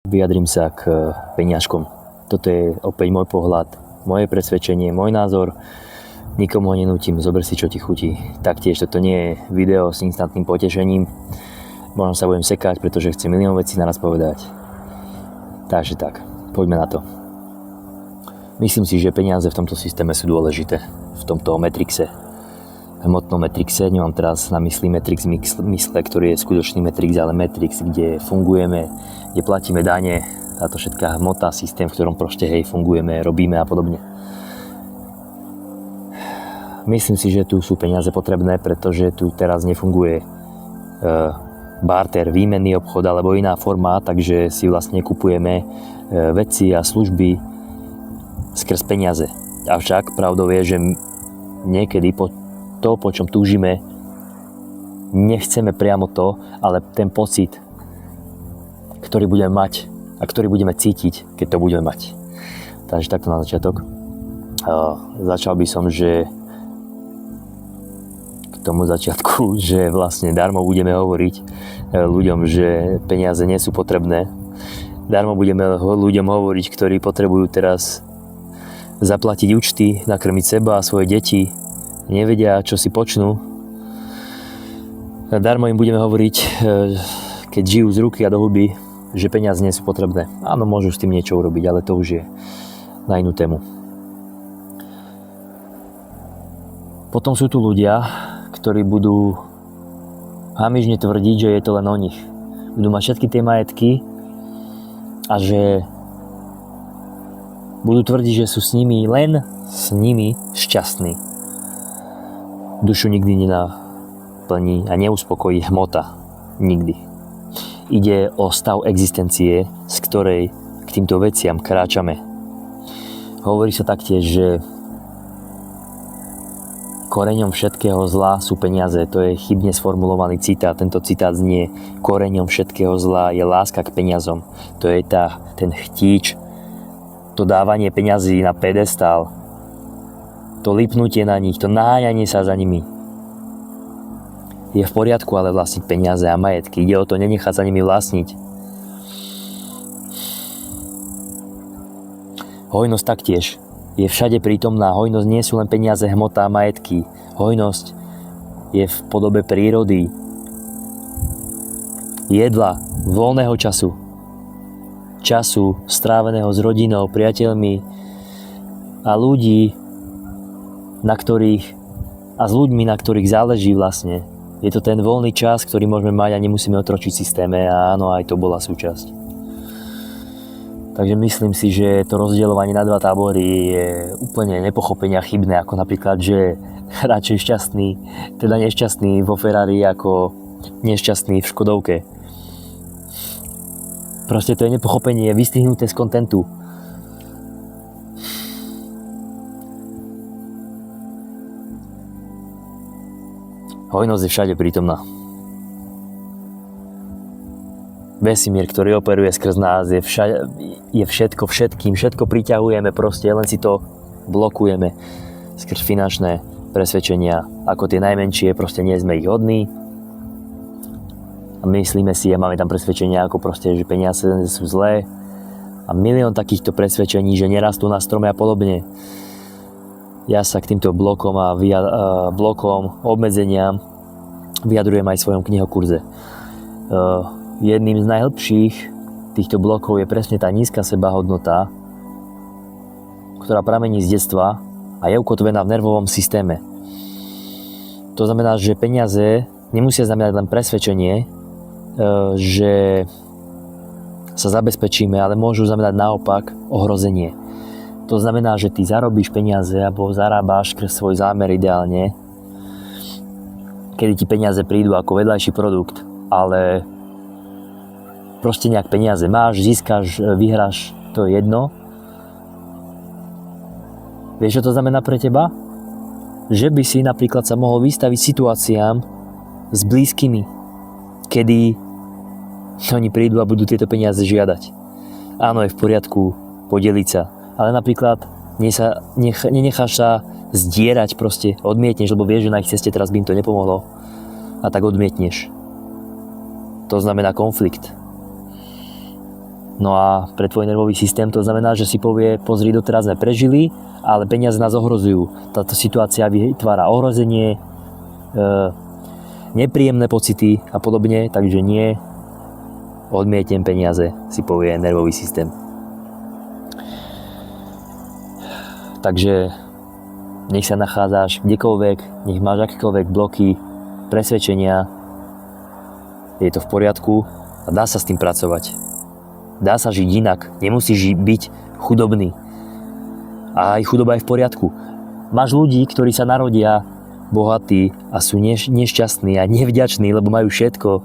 Vyjadrím sa k peniažkom. Toto je opäť môj pohľad, moje presvedčenie, môj názor. Nikomu ho nenútim, zober si, čo ti chutí. Taktiež toto nie je video s instantným potešením. Možno sa budem sekať, pretože chcem milión vecí naraz povedať. Takže tak, poďme na to. Myslím si, že peniaze v tomto systéme sú dôležité. V tomto Matrixe. Hmotnom Matrixe, nemám teraz na mysli Matrix mysle, ktorý je skutočný Matrix, ale Matrix, kde fungujeme, kde platíme dane, táto všetká hmota, systém, v ktorom proste fungujeme, robíme a podobne. Myslím si, že tu sú peniaze potrebné, pretože tu teraz nefunguje barter, výmenný obchod alebo iná forma, takže si vlastne kupujeme veci a služby skrz peniaze. Avšak pravdou je, že niekedy po čom túžime, nechceme priamo to, ale ten pocit, ktorý budeme mať a ktorý budeme cítiť, keď to budeme mať. Takže takto na začiatok. Začal by som, že k tomu začiatku, že vlastne darmo budeme hovoriť ľuďom, že peniaze nie sú potrebné. Darmo budeme ľuďom hovoriť, ktorí potrebujú teraz zaplatiť účty, nakrmiť seba a svoje deti, nevedia, čo si počnú. Darmo im budeme hovoriť, keď žijú z ruky a do huby, že peniaze nie sú potrebné. Áno, môžu s tým niečo urobiť, ale to už je na inú tému. Potom sú tu ľudia, ktorí budú hamižne tvrdiť, že je to len o nich. Budú mať všetky tie majetky a že budú tvrdiť, že sú s nimi šťastní. Dušu nikdy nenaplní a neuspokojí hmota. Nikdy. Ide o stav existencie, z ktorej k týmto veciam kráčame. Hovorí sa taktiež, že koreňom všetkého zla sú peniaze. To je chybne sformulovaný citát. Tento citát znie: koreňom všetkého zla je láska k peniazom. To je ten chtíč, to dávanie peňazí na pedestál, to lipnutie na nich, to naháňanie sa za nimi. Je v poriadku ale vlastniť peniaze a majetky. Ide o to nenechať sa nimi vlastniť. Hojnosť taktiež je všade prítomná. Hojnosť nie sú len peniaze, hmota a majetky. Hojnosť je v podobe prírody, jedla, voľného času stráveného s rodinou, priateľmi a s ľuďmi, na ktorých záleží vlastne. Je to ten voľný čas, ktorý môžeme mať a nemusíme otročiť systéme, a áno, aj to bola súčasť. Takže myslím si, že to rozdeľovanie na dva tábory je úplne nepochopenia chybné, ako napríklad, že radšej nešťastný vo Ferrari ako nešťastný v Škodovke. Proste to je nepochopenie vystrihnuté z kontentu. Hojnosť je všade prítomná. Vesmír, ktorý operuje skrz nás, je všetko všetkým, všetko priťahujeme proste, len si to blokujeme skrz finančné presvedčenia, ako tie najmenšie, proste nie sme ich hodní. A myslíme si a máme tam presvedčenia, ako proste, že peniaze sú zlé. A milión takýchto presvedčení, že nerastú na strome a podobne. Ja sa k týmto blokom obmedzeniam vyjadrujem aj v svojom knihokurze. Jedným z najhlbších týchto blokov je presne tá nízka sebahodnota, ktorá pramení z detstva a je ukotvená v nervovom systéme. To znamená, že peniaze nemusia znamenať len presvedčenie, že sa zabezpečíme, ale môžu znamenať naopak ohrozenie. To znamená, že ty zarobíš peniaze alebo zarábáš skrz svoj zámer ideálne, kedy ti peniaze prídu ako vedľajší produkt, ale proste nejak peniaze máš, získaš, vyhráš, to je jedno. Vieš, čo to znamená pre teba? Že by si napríklad sa mohol vystaviť situáciám s blízkymi, kedy oni prídu a budú tieto peniaze žiadať. Áno, je v poriadku podeliť sa, ale napríklad nenecháš sa zdierať, proste odmietneš, lebo vieš, že na ich ceste teraz by im to nepomohlo a tak odmietneš. To znamená konflikt. No a pre tvoj nervový systém to znamená, že si povie, pozri, doteraz sme prežili, ale peniaze nás ohrozujú. Táto situácia vytvára ohrozenie, nepríjemné pocity a podobne, takže nie, odmietnem peniaze, si povie nervový systém. Takže nech sa nachádzaš kdekoľvek, nech máš akékoľvek bloky, presvedčenia, je to v poriadku a dá sa s tým pracovať. Dá sa žiť inak, nemusíš byť chudobný. A aj chudoba je v poriadku. Máš ľudí, ktorí sa narodia bohatí a sú nešťastní a nevďační, lebo majú všetko.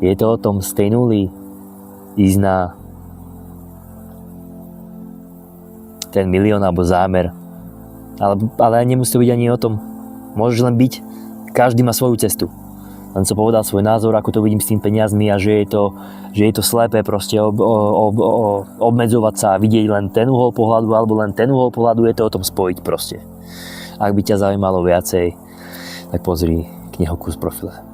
Je to o tom z tej nuly ísť na ten milión alebo zámer. Ale nemusí to byť ani o tom. Môžeš len byť, každý má svoju cestu. Len som povedal svoj názor, ako to vidím s tým peniazmi a že je to slepé proste obmedzovať sa a vidieť len ten uhol pohľadu alebo len ten uhol pohľadu, je to o tom spojiť proste. Ak by ťa zaujímalo viacej, tak pozri knihu Kurz Profile.